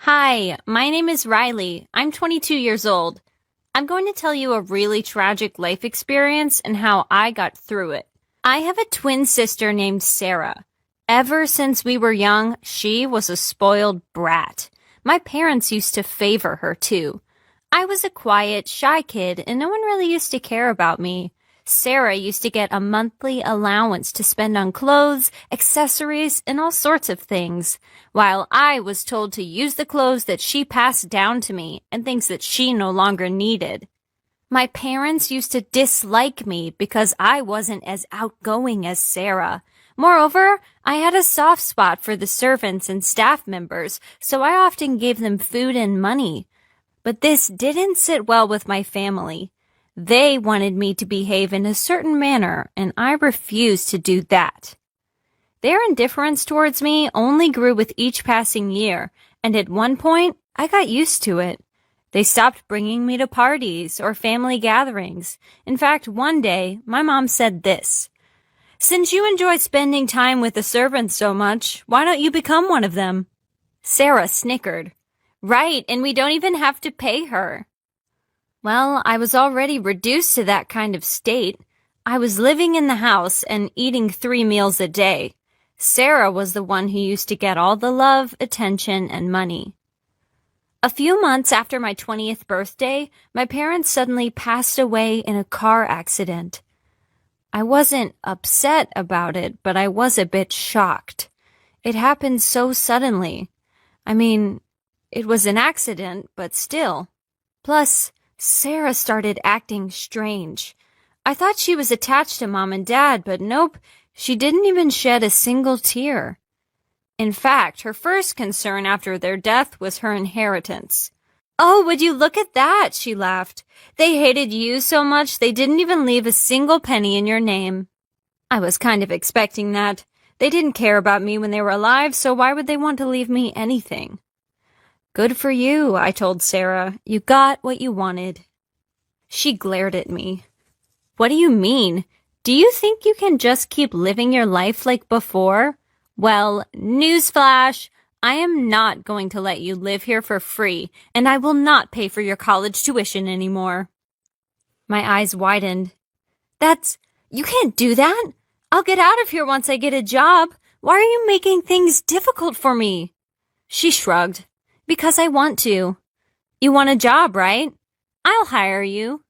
Hi, my name is Riley. I'm 22 years old. I'm going to tell you a really tragic life experience and how I got through it. I have a twin sister named Sarah. Ever since we were young, she was a spoiled brat. My parents used to favor her too. I was a quiet, shy kid and no one really used to care about me. Sarah used to get a monthly allowance to spend on clothes, accessories, and all sorts of things, while I was told to use the clothes that she passed down to me and things that she no longer needed. My parents used to dislike me because I wasn't as outgoing as Sarah. Moreover, I had a soft spot for the servants and staff members, so I often gave them food and money. But this didn't sit well with my family. They wanted me to behave in a certain manner, and I refused to do that. Their indifference towards me only grew with each passing year, and at one point, I got used to it. They stopped bringing me to parties or family gatherings. In fact, one day, my mom said this: "Since you enjoy spending time with the servants so much, why don't you become one of them?" Sarah snickered. "Right, and we don't even have to pay her." Well, I was already reduced to that kind of state. I was living in the house and eating 3 meals a day. Sarah was the one who used to get all the love, attention, and money. A few months after my 20th birthday, my parents suddenly passed away in a car accident. I wasn't upset about it, but I was a bit shocked. It happened so suddenly. I mean, it was an accident, but still. Plus, Sarah started acting strange. I thought she was attached to Mom and Dad, but nope, she didn't even shed a single tear. In fact, her first concern after their death was her inheritance. "Oh, would you look at that?" she laughed. "They hated you so much they didn't even leave a single penny in your name." I was kind of expecting that. They didn't care about me when they were alive, so why would they want to leave me anything? "Good for you," I told Sarah. "You got what you wanted." She glared at me. "What do you mean? Do you think you can just keep living your life like before? Well, newsflash, I am not going to let you live here for free, and I will not pay for your college tuition anymore." My eyes widened. You can't do that. I'll get out of here once I get a job. Why are you making things difficult for me?" She shrugged. "Because I want to." "You want a job, right? I'll hire you."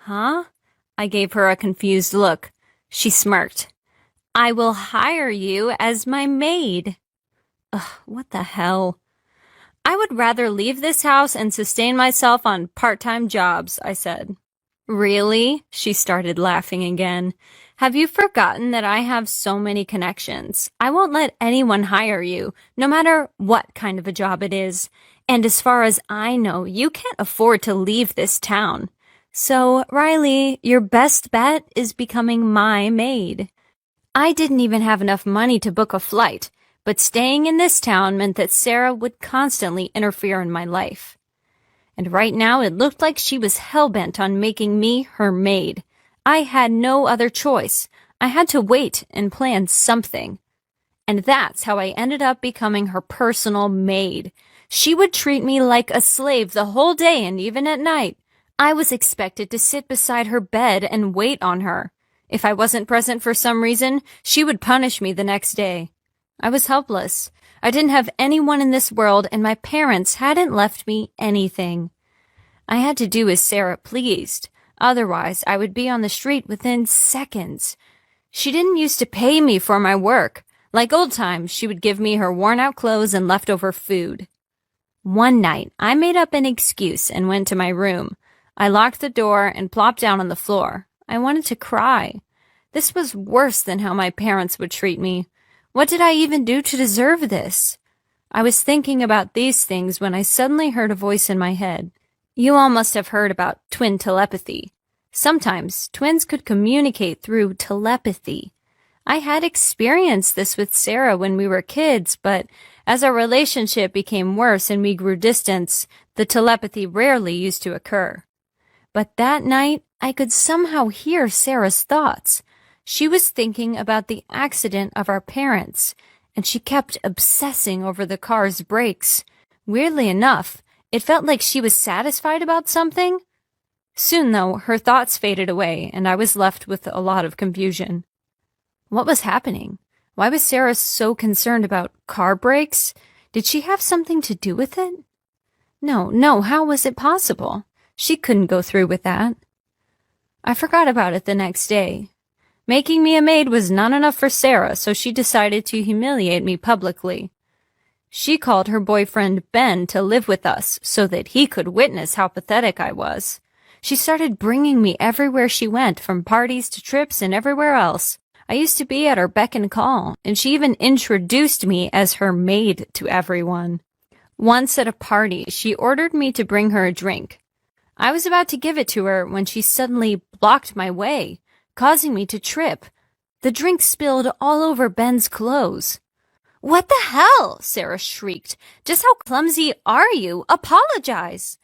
"Huh?" I gave her a confused look. She smirked. "I will hire you as my maid." Ugh, what the hell? "I would rather leave this house and sustain myself on part-time jobs," I said. "Really?" She started laughing again. "Have you forgotten that I have so many connections? I won't let anyone hire you, no matter what kind of a job it is. And as far as I know, you can't afford to leave this town. So, Riley, your best bet is becoming my maid." I didn't even have enough money to book a flight, but staying in this town meant that Sarah would constantly interfere in my life. And right now it looked like she was hell-bent on making me her maid. I had no other choice. I had to wait and plan something. And that's how I ended up becoming her personal maid. She would treat me like a slave the whole day and even at night. I was expected to sit beside her bed and wait on her. If I wasn't present for some reason, she would punish me the next day. I was helpless. I didn't have anyone in this world, and my parents hadn't left me anything. I had to do as Sarah pleased. Otherwise, I would be on the street within seconds. She didn't used to pay me for my work. Like old times, she would give me her worn-out clothes and leftover food. One night, I made up an excuse and went to my room. I locked the door and plopped down on the floor. I wanted to cry. This was worse than how my parents would treat me. What did I even do to deserve this? I was thinking about these things when I suddenly heard a voice in my head. You all must have heard about twin telepathy. Sometimes twins could communicate through telepathy. I had experienced this with Sarah when we were kids, but as our relationship became worse and we grew distant, the telepathy rarely used to occur. But that night, I could somehow hear Sarah's thoughts. She was thinking about the accident of our parents, and she kept obsessing over the car's brakes. Weirdly enough, it felt like she was satisfied about something. Soon, though, her thoughts faded away, and I was left with a lot of confusion. What was happening? Why was Sarah so concerned about car brakes? Did she have something to do with it? No, how was it possible? She couldn't go through with that. I forgot about it the next day. Making me a maid was not enough for Sarah, so she decided to humiliate me publicly. She called her boyfriend Ben to live with us so that he could witness how pathetic I was. She started bringing me everywhere she went, from parties to trips and everywhere else. I used to be at her beck and call, and she even introduced me as her maid to everyone. Once at a party, she ordered me to bring her a drink. I was about to give it to her when she suddenly blocked my way, causing me to trip. The drink spilled all over Ben's clothes. "What the hell?" Sarah shrieked. "Just how clumsy are you? Apologize."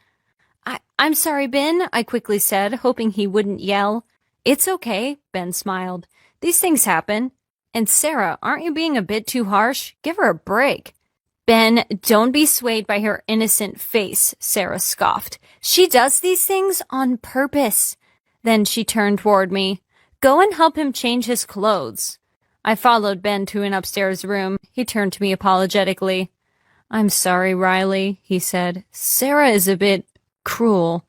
I'm sorry, Ben, I quickly said, hoping he wouldn't yell. "It's okay," Ben smiled. "These things happen. And Sarah, aren't you being a bit too harsh? Give her a break." "Ben, don't be swayed by her innocent face," Sarah scoffed. "She does these things on purpose." Then she turned toward me. "Go and help him change his clothes." I followed Ben to an upstairs room. He turned to me apologetically. "I'm sorry, Riley," he said. "Sarah is a bit cruel.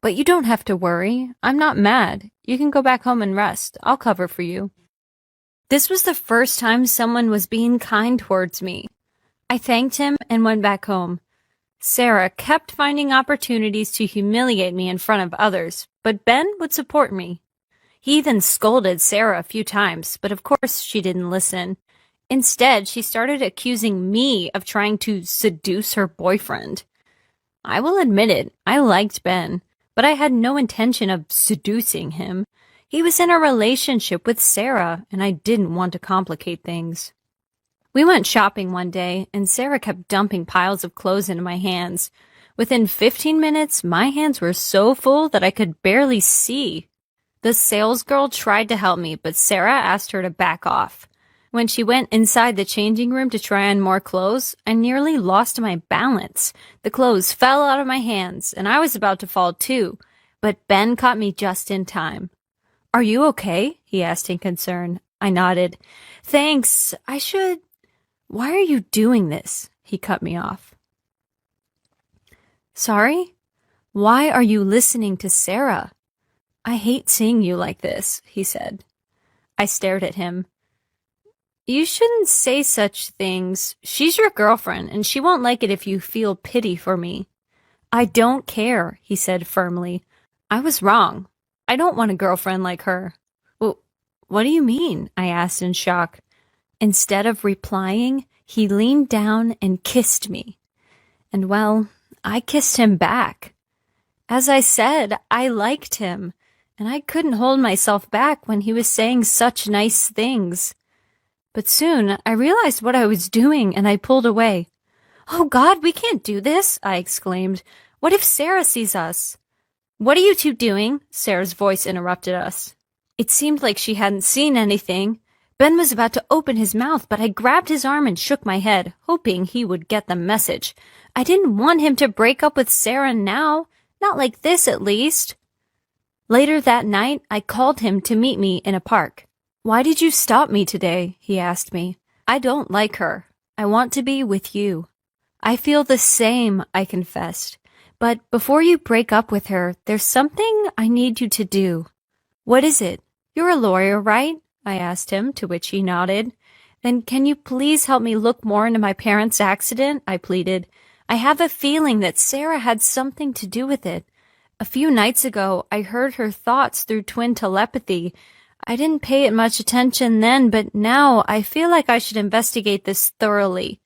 But you don't have to worry. I'm not mad. You can go back home and rest. I'll cover for you." This was the first time someone was being kind towards me. I thanked him and went back home. Sarah kept finding opportunities to humiliate me in front of others, but Ben would support me. He even scolded Sarah a few times, but of course she didn't listen. Instead, she started accusing me of trying to seduce her boyfriend. I will admit it, I liked Ben, but I had no intention of seducing him. He was in a relationship with Sarah, and I didn't want to complicate things. We went shopping one day, and Sarah kept dumping piles of clothes into my hands. Within 15 minutes, my hands were so full that I could barely see. The salesgirl tried to help me, but Sarah asked her to back off. When she went inside the changing room to try on more clothes, I nearly lost my balance. The clothes fell out of my hands, and I was about to fall too, but Ben caught me just in time. "Are you okay?" he asked in concern. I nodded. "Thanks. Why are you doing this?" He cut me off. "Sorry? Why are you listening to Sarah?" "I hate seeing you like this," he said. I stared at him. "You shouldn't say such things. She's your girlfriend, and she won't like it if you feel pity for me." "I don't care," he said firmly. "I was wrong. I don't want a girlfriend like her." "Well, what do you mean?" I asked in shock. Instead of replying, he leaned down and kissed me. And well, I kissed him back. As I said, I liked him, and I couldn't hold myself back when he was saying such nice things. But soon I realized what I was doing, and I pulled away. "Oh God, we can't do this," I exclaimed. "What if Sarah sees us?" "What are you two doing?" Sarah's voice interrupted us. It seemed like she hadn't seen anything. Ben was about to open his mouth, but I grabbed his arm and shook my head, hoping he would get the message. I didn't want him to break up with Sarah now. Not like this, at least. Later that night, I called him to meet me in a park. "Why did you stop me today?" he asked me. "I don't like her. I want to be with you." "I feel the same," I confessed. "But before you break up with her, there's something I need you to do." "What is it?" "You're a lawyer, right?" I asked him, to which he nodded. "Then can you please help me look more into my parents' accident?" I pleaded. "I have a feeling that Sarah had something to do with it. A few nights ago, I heard her thoughts through twin telepathy. I didn't pay it much attention then, but now I feel like I should investigate this thoroughly."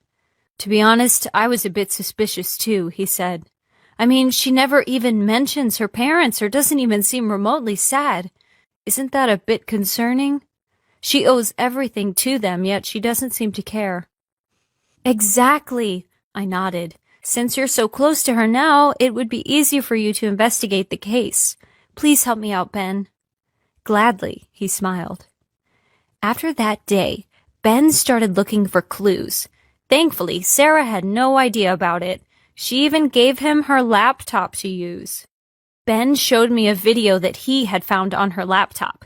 "To be honest, I was a bit suspicious too," he said. "I mean, she never even mentions her parents or doesn't even seem remotely sad. Isn't that a bit concerning? She owes everything to them, yet she doesn't seem to care." "Exactly," I nodded. "Since you're so close to her now, it would be easier for you to investigate the case. Please help me out, Ben." "Gladly," he smiled. After that day, Ben started looking for clues. Thankfully, Sarah had no idea about it. She even gave him her laptop to use. Ben showed me a video that he had found on her laptop.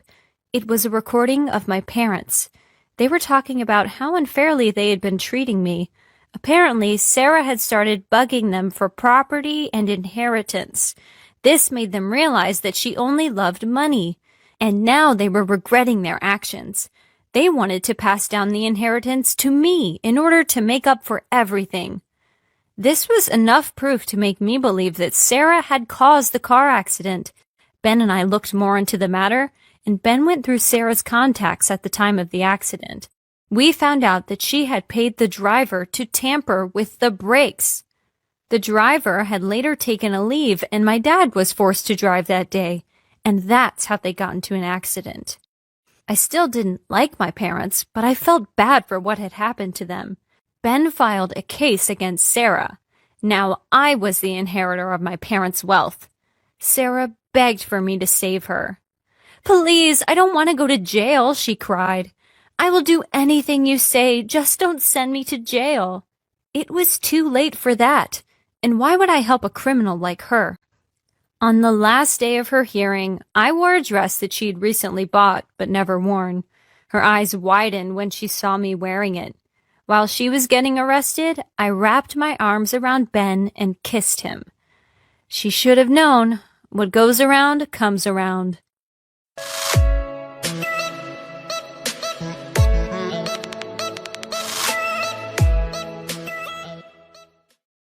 It was a recording of my parents. They were talking about how unfairly they had been treating me. Apparently, Sarah had started bugging them for property and inheritance. This made them realize that she only loved money, and now they were regretting their actions. They wanted to pass down the inheritance to me in order to make up for everything. This was enough proof to make me believe that Sarah had caused the car accident. Ben and I looked more into the matter, and Ben went through Sarah's contacts at the time of the accident. We found out that she had paid the driver to tamper with the brakes. The driver had later taken a leave, and my dad was forced to drive that day, and that's how they got into an accident. I still didn't like my parents, but I felt bad for what had happened to them. Ben filed a case against Sarah. Now I was the inheritor of my parents' wealth. Sarah begged for me to save her. "Please, I don't want to go to jail," she cried. "I will do anything you say, just don't send me to jail." It was too late for that, and why would I help a criminal like her? On the last day of her hearing, I wore a dress that she'd recently bought but never worn. Her eyes widened when she saw me wearing it. While she was getting arrested, I wrapped my arms around Ben and kissed him. She should have known. What goes around comes around.